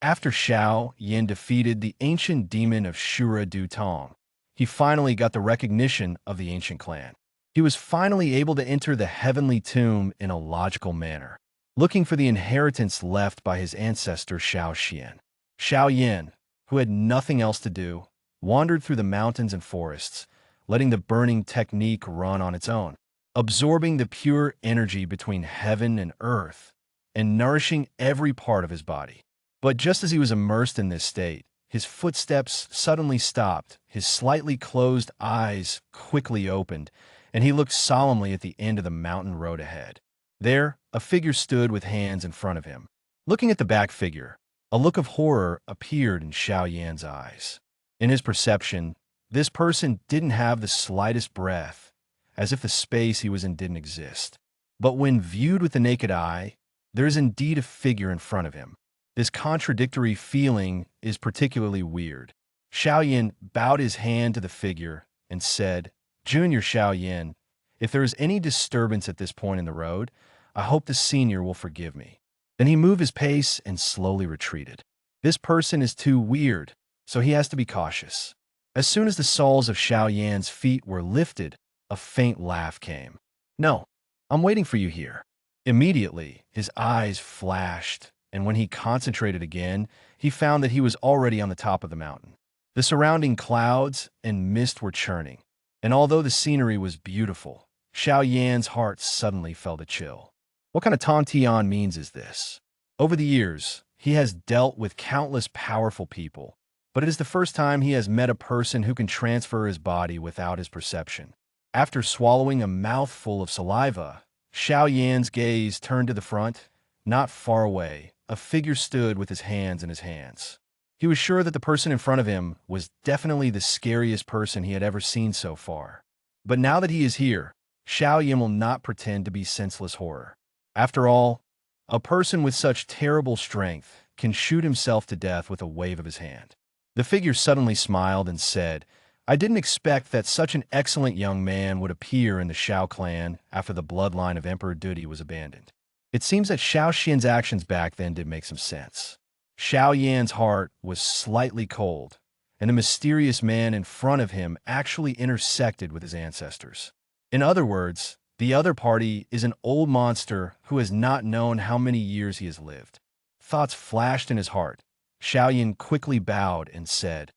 After Xiao Yan defeated the ancient demon of Shura Du Tong, he finally got the recognition of the ancient clan. He was finally able to enter the heavenly tomb in a logical manner, looking for the inheritance left by his ancestor Xiao Yan. Xiao Yan, who had nothing else to do, wandered through the mountains and forests, letting the burning technique run on its own, absorbing the pure energy between heaven and earth, and nourishing every part of his body. But just as he was immersed in this state, his footsteps suddenly stopped, his slightly closed eyes quickly opened, and he looked solemnly at the end of the mountain road ahead. There, a figure stood with hands in front of him. Looking at the back figure, a look of horror appeared in Xiao Yan's eyes. In his perception, this person didn't have the slightest breath, as if the space he was in didn't exist. But when viewed with the naked eye, there is indeed a figure in front of him. This contradictory feeling is particularly weird. Xiao Yan bowed his hand to the figure and said, "Junior Xiao Yan, if there is any disturbance at this point in the road, I hope the senior will forgive me." Then he moved his pace and slowly retreated. This person is too weird, so he has to be cautious. As soon as the soles of Xiao Yan's feet were lifted, a faint laugh came. "No, I'm waiting for you here." Immediately, his eyes flashed, and when he concentrated again, he found that he was already on the top of the mountain. The surrounding clouds and mist were churning, and although the scenery was beautiful, Xiao Yan's heart suddenly felt a chill. What kind of Tontian means is this? Over the years, he has dealt with countless powerful people, but it is the first time he has met a person who can transfer his body without his perception. After swallowing a mouthful of saliva, Xiao Yan's gaze turned to the front. Not far away, a figure stood with his hands in his hands. He was sure that the person in front of him was definitely the scariest person he had ever seen so far. But now that he is here, Xiao Yan will not pretend to be senseless horror. After all, a person with such terrible strength can shoot himself to death with a wave of his hand. The figure suddenly smiled and said, "I didn't expect that such an excellent young man would appear in the Xiao clan after the bloodline of Emperor Dudi was abandoned." It seems that Xiao Xian's actions back then did make some sense. Xiao Yan's heart was slightly cold, and the mysterious man in front of him actually intersected with his ancestors. In other words, the other party is an old monster who has not known how many years he has lived. Thoughts flashed in his heart. Xiao Yan quickly bowed and said,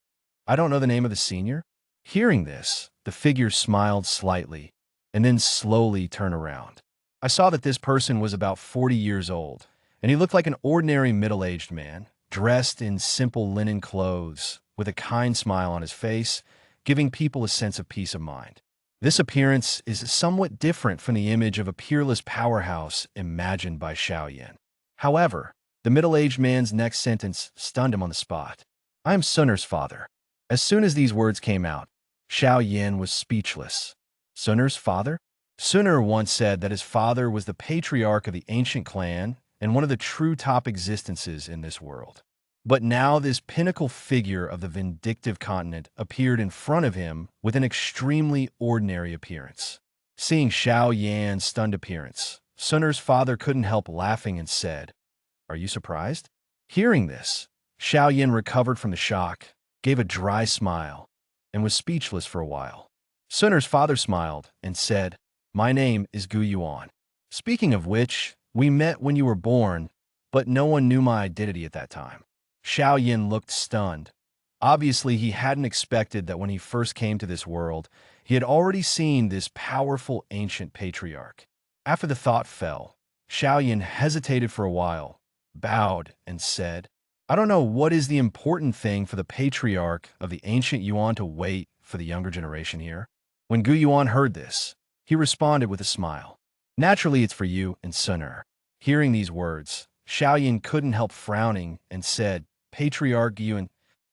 "I don't know the name of the senior." Hearing this, the figure smiled slightly and then slowly turned around. I saw that this person was about 40 years old, and he looked like an ordinary middle-aged man, dressed in simple linen clothes, with a kind smile on his face, giving people a sense of peace of mind. This appearance is somewhat different from the image of a peerless powerhouse imagined by Xiao Yan. However, the middle-aged man's next sentence stunned him on the spot. "I am Sunner's father." As soon as these words came out, Xiao Yan was speechless. Sunner's father? Sunner once said that his father was the patriarch of the ancient clan and one of the true top existences in this world. But now this pinnacle figure of the vindictive continent appeared in front of him with an extremely ordinary appearance. Seeing Xiao Yan's stunned appearance, Sunner's father couldn't help laughing and said, "Are you surprised?" Hearing this, Xiao Yan recovered from the shock, gave a dry smile, and was speechless for a while. Sunner's father smiled and said, "My name is Guan. Speaking of which, we met when you were born, but no one knew my identity at that time." Xiao Yan looked stunned. Obviously, he hadn't expected that when he first came to this world, he had already seen this powerful ancient patriarch. After the thought fell, Xiao Yan hesitated for a while, bowed, and said, "I don't know what is the important thing for the patriarch of the ancient Yuan to wait for the younger generation here." When Gu Yuan heard this, he responded with a smile. "Naturally, it's for you and Sunner." Hearing these words, Xiao Yan couldn't help frowning and said, "Patriarch Yuan,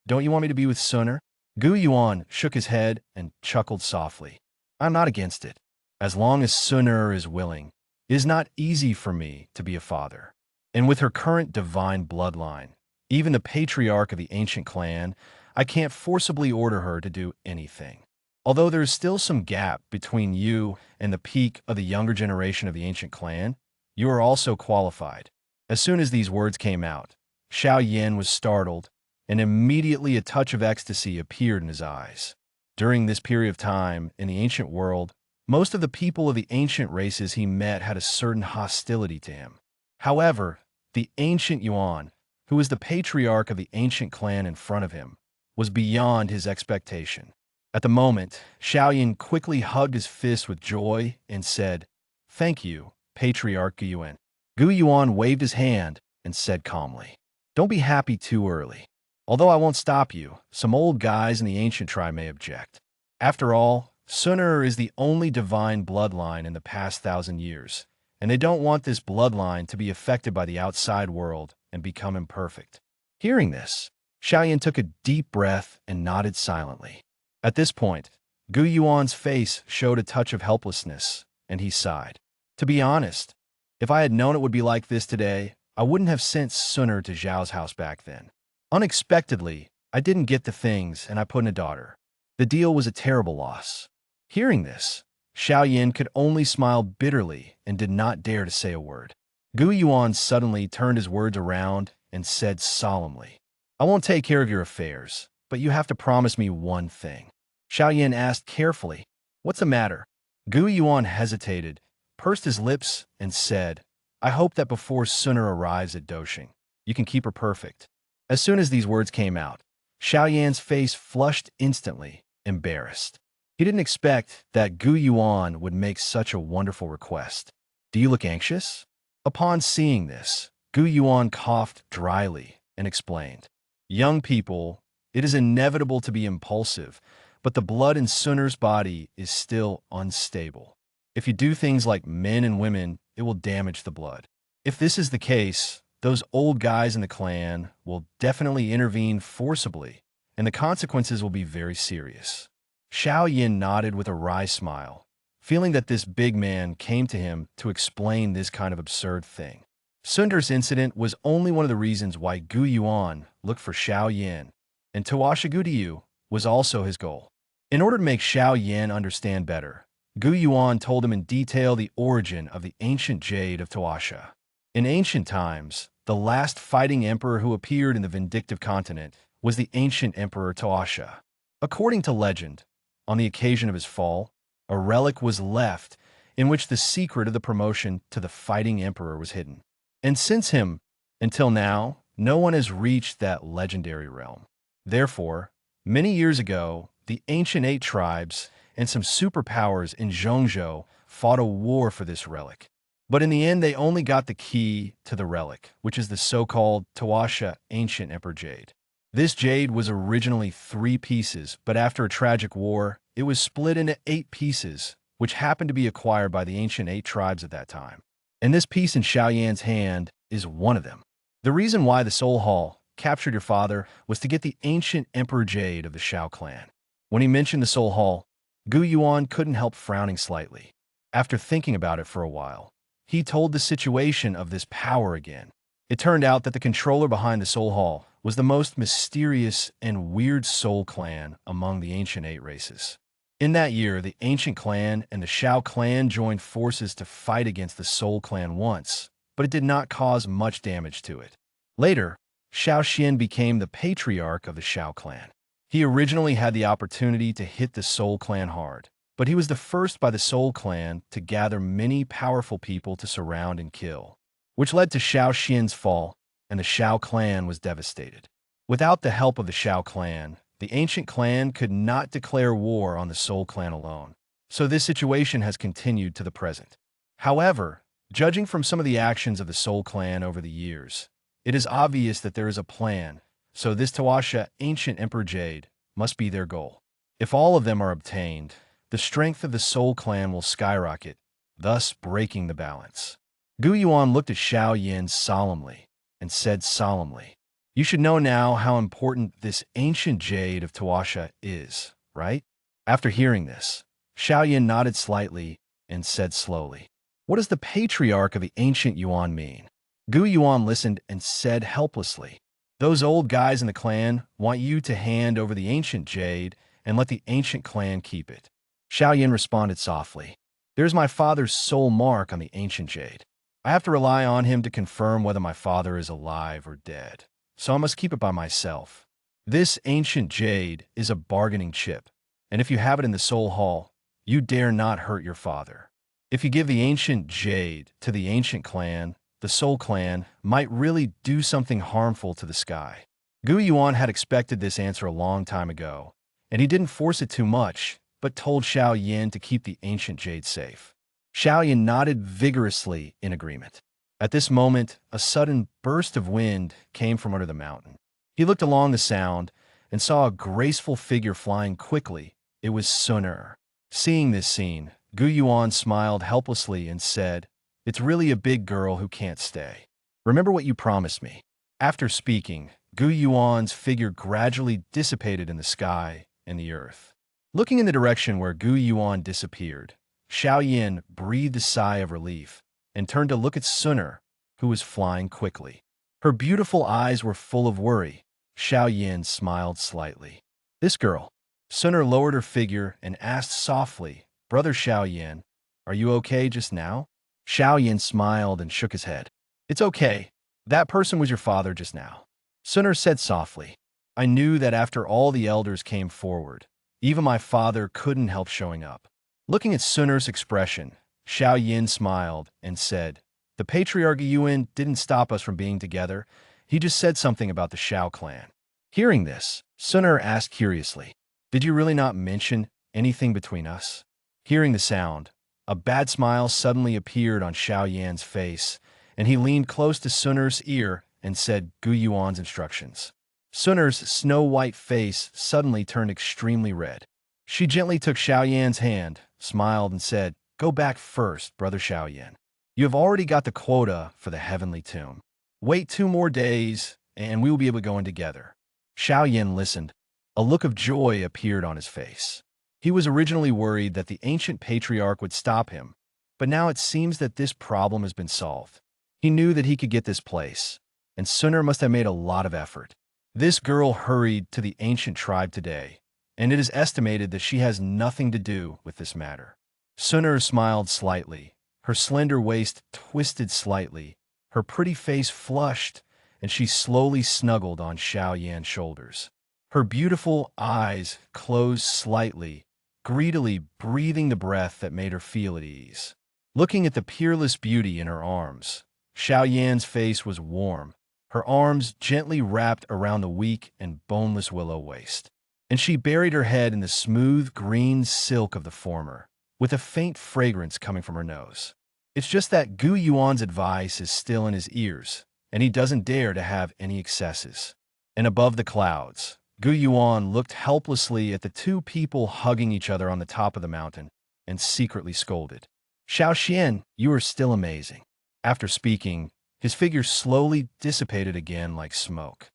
don't you want me to be with Sunner?" Gu Yuan shook his head and chuckled softly. "I'm not against it. As long as Sunner is willing, it is not easy for me to be a father. And with her current divine bloodline, even the patriarch of the ancient clan, I can't forcibly order her to do anything. Although there is still some gap between you and the peak of the younger generation of the ancient clan, you are also qualified." As soon as these words came out, Xiao Yan was startled, and immediately a touch of ecstasy appeared in his eyes. During this period of time in the ancient world, most of the people of the ancient races he met had a certain hostility to him. However, the ancient Yuan, who was the patriarch of the ancient clan in front of him, was beyond his expectation. At the moment, Xiao Yan quickly hugged his fist with joy and said, "Thank you, Patriarch Guan." Gu Yuan waved his hand and said calmly, "Don't be happy too early. Although I won't stop you, some old guys in the ancient tribe may object. After all, Suner is the only divine bloodline in the past 1,000 years, and they don't want this bloodline to be affected by the outside world and become imperfect." Hearing this, Xiao Yan took a deep breath and nodded silently. At this point, Gu Yuan's face showed a touch of helplessness, and he sighed. "To be honest, if I had known it would be like this today, I wouldn't have sent Suner to Zhao's house back then. Unexpectedly, I didn't get the things and I put in a daughter. The deal was a terrible loss." Hearing this, Xiao Yan could only smile bitterly and did not dare to say a word. Gu Yuan suddenly turned his words around and said solemnly, "I won't take care of your affairs, but you have to promise me one thing." Xiao Yan asked carefully, "What's the matter?" Gu Yuan hesitated, pursed his lips, and said, "I hope that before Suner arrives at Doshing, you can keep her perfect." As soon as these words came out, Xiao Yan's face flushed instantly, embarrassed. He didn't expect that Gu Yuan would make such a wonderful request. "Do you look anxious?" Upon seeing this, Gu Yuan coughed dryly and explained, "Young people, it is inevitable to be impulsive, but the blood in Suner's body is still unstable. If you do things like men and women, it will damage the blood. If this is the case, those old guys in the clan will definitely intervene forcibly, and the consequences will be very serious." Xiao Yan nodded with a wry smile, feeling that this big man came to him to explain this kind of absurd thing. Sunder's incident was only one of the reasons why Gu Yuan looked for Xiao Yan, and Tawasha Gudiyu was also his goal. In order to make Xiao Yan understand better, Gu Yuan told him in detail the origin of the ancient jade of Tawasha. In ancient times, the last fighting emperor who appeared in the vindictive continent was the ancient emperor Tawasha. According to legend, on the occasion of his fall, a relic was left in which the secret of the promotion to the fighting emperor was hidden. And since him, until now, no one has reached that legendary realm. Therefore, many years ago, the ancient 8 tribes and some superpowers in Zhongzhou fought a war for this relic. But in the end, they only got the key to the relic, which is the so-called Tawasha ancient emperor jade. This jade was originally 3 pieces, but after a tragic war, it was split into 8 pieces, which happened to be acquired by the ancient 8 tribes at that time. And this piece in Xiao Yan's hand is one of them. The reason why the Soul Hall captured your father was to get the ancient emperor jade of the Xiao clan. When he mentioned the Soul Hall, Gu Yuan couldn't help frowning slightly. After thinking about it for a while, he told the situation of this power again. It turned out that the controller behind the Soul Hall was the most mysterious and weird soul clan among the ancient 8 races. In that year, the ancient clan and the Xiao clan joined forces to fight against the Soul clan once, but it did not cause much damage to it. Later, Xiao Xian became the patriarch of the Xiao clan. He originally had the opportunity to hit the Soul clan hard, but he was the first by the Soul clan to gather many powerful people to surround and kill, which led to Xiao Xian's fall, and the Xiao clan was devastated. Without the help of the Xiao clan, the ancient clan could not declare war on the Soul clan alone, so this situation has continued to the present. However, judging from some of the actions of the Soul clan over the years, it is obvious that there is a plan, so this Tawasha ancient emperor jade must be their goal. If all of them are obtained, the strength of the Soul clan will skyrocket, thus breaking the balance. Gu Yuan looked at Xiao Yan solemnly and said solemnly, "You should know now how important this ancient jade of Tawasha is, right?" After hearing this, Xiao Yan nodded slightly and said slowly, "What does the patriarch of the ancient Yuan mean?" Gu Yuan listened and said helplessly, "Those old guys in the clan want you to hand over the ancient jade and let the ancient clan keep it." Xiao Yan responded softly, "There's my father's soul mark on the ancient jade. I have to rely on him to confirm whether my father is alive or dead. so I must keep it by myself. This ancient jade is a bargaining chip, and if you have it in the Soul Hall, you dare not hurt your father. If you give the ancient jade to the ancient clan, the Soul Clan might really do something harmful to the sky. Yuan had expected this answer a long time ago, and he didn't force it too much, but told Xiao Yan to keep the ancient jade safe. Xiao Yan nodded vigorously in agreement. At this moment, a sudden burst of wind came from under the mountain. He looked along the sound and saw a graceful figure flying quickly. It was Sun'er. Seeing this scene, Yuan smiled helplessly and said, "It's really a big girl who can't stay. Remember what you promised me." After speaking, Yuan's figure gradually dissipated in the sky and the earth. Looking in the direction where Yuan disappeared, Xiao Yan breathed a sigh of relief and turned to look at Sun'er, who was flying quickly. Her beautiful eyes were full of worry. Xiao Yan smiled slightly. "This girl." Sun'er lowered her figure and asked softly, "Brother Xiao Yan, are you okay just now?" Xiao Yan smiled and shook his head. "It's okay. That person was your father just now." Sun'er said softly, "I knew that after all the elders came forward, even my father couldn't help showing up." Looking at Sun'er's expression, Xiao Yan smiled and said, "The patriarch Yuan didn't stop us from being together. He just said something about the Xiao clan." Hearing this, Sun'er asked curiously, "Did you really not mention anything between us?" Hearing the sound, a bad smile suddenly appeared on Xiao Yan's face, and he leaned close to Sun'er's ear and said Yuan's instructions. Sun'er's snow-white face suddenly turned extremely red. She gently took Xiao Yan's hand, smiled, and said, "Go back first, Brother Xiao Yan. You have already got the quota for the heavenly tomb. Wait 2 more days, and we will be able to go in together." Xiao Yan listened. A look of joy appeared on his face. He was originally worried that the ancient patriarch would stop him, but now it seems that this problem has been solved. He knew that he could get this place, and Sun'er must have made a lot of effort. This girl hurried to the ancient tribe today, and it is estimated that she has nothing to do with this matter. Sun'er smiled slightly. Her slender waist twisted slightly, her pretty face flushed, and she slowly snuggled on Xiao Yan's shoulders. Her beautiful eyes closed slightly, greedily breathing the breath that made her feel at ease. Looking at the peerless beauty in her arms, Xiao Yan's face was warm, her arms gently wrapped around the weak and boneless willow waist, and she buried her head in the smooth green silk of the former, with a faint fragrance coming from her nose. It's just that Yuan's advice is still in his ears, and he doesn't dare to have any excesses. And above the clouds, Yuan looked helplessly at the 2 people hugging each other on the top of the mountain and secretly scolded, "Xiao Xian, you are still amazing." After speaking, his figure slowly dissipated again like smoke.